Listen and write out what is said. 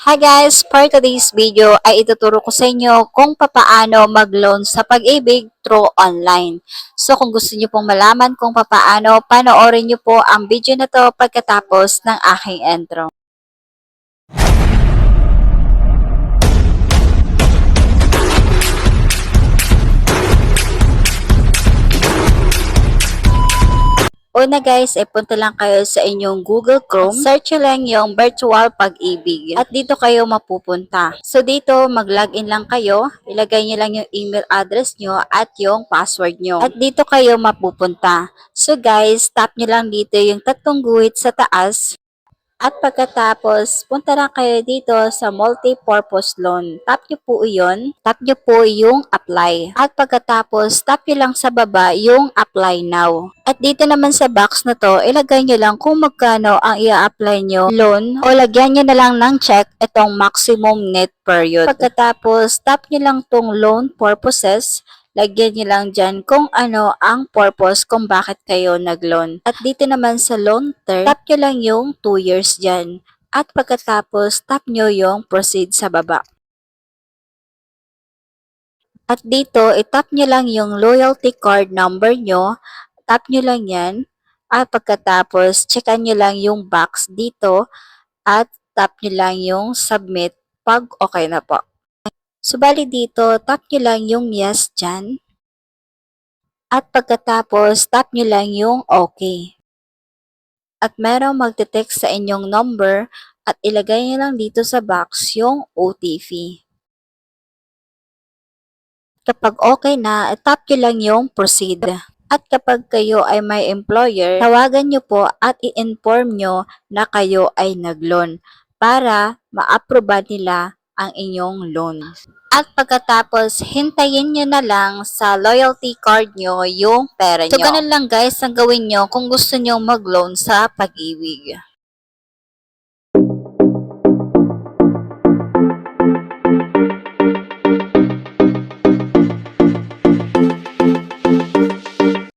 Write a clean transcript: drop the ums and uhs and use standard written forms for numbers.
Hi guys! For today's video ay ituturo ko sa inyo kung papaano mag-loan sa pag-ibig through online. So kung gusto niyo pong malaman kung papaano, panoorin niyo po ang video na to pagkatapos ng aking intro. Una guys, punta lang kayo sa inyong Google Chrome. Search nyo lang yung virtual pag-ibig. At dito kayo mapupunta. So dito, mag-login lang kayo. Ilagay nyo lang yung email address nyo at yung password nyo. At dito kayo mapupunta. So guys, tap nyo lang dito yung tatlong guhit sa taas. At pagkatapos, punta lang kayo dito sa multi-purpose loan. Tap nyo po iyon. Tap nyo po yung apply. At pagkatapos, tap nyo lang sa baba yung apply now. At dito naman sa box na to, ilagay nyo lang kung magkano ang i-apply nyo loan o lagyan nyo na lang ng check itong maximum net period. Pagkatapos, tap nyo lang tong loan purposes. Lagyan nyo lang dyan kung ano ang purpose kung bakit kayo nag-loan. At dito naman sa loan term, tap nyo lang yung 2 years dyan. At pagkatapos, tap nyo yung proceed sa baba. At dito, itap nyo lang yung loyalty card number nyo. Tap nyo lang yan. At pagkatapos, checkan nyo lang yung box dito. At tap nyo lang yung submit pag okay na po. So, bali dito, tap nyo lang yung yes dyan. At pagkatapos, tap nyo lang yung okay. At merong magte-text sa inyong number at ilagay nyo lang dito sa box yung OTP. Kapag okay na, tap nyo lang yung proceed. At kapag kayo ay may employer, tawagan nyo po at i-inform nyo na kayo ay nag-loan para ma-approve nila ang inyong loan. At pagkatapos, hintayin nyo na lang sa loyalty card nyo yung pera nyo. So, ganun lang guys ang gawin nyo kung gusto nyo mag-loan sa pag-ibig.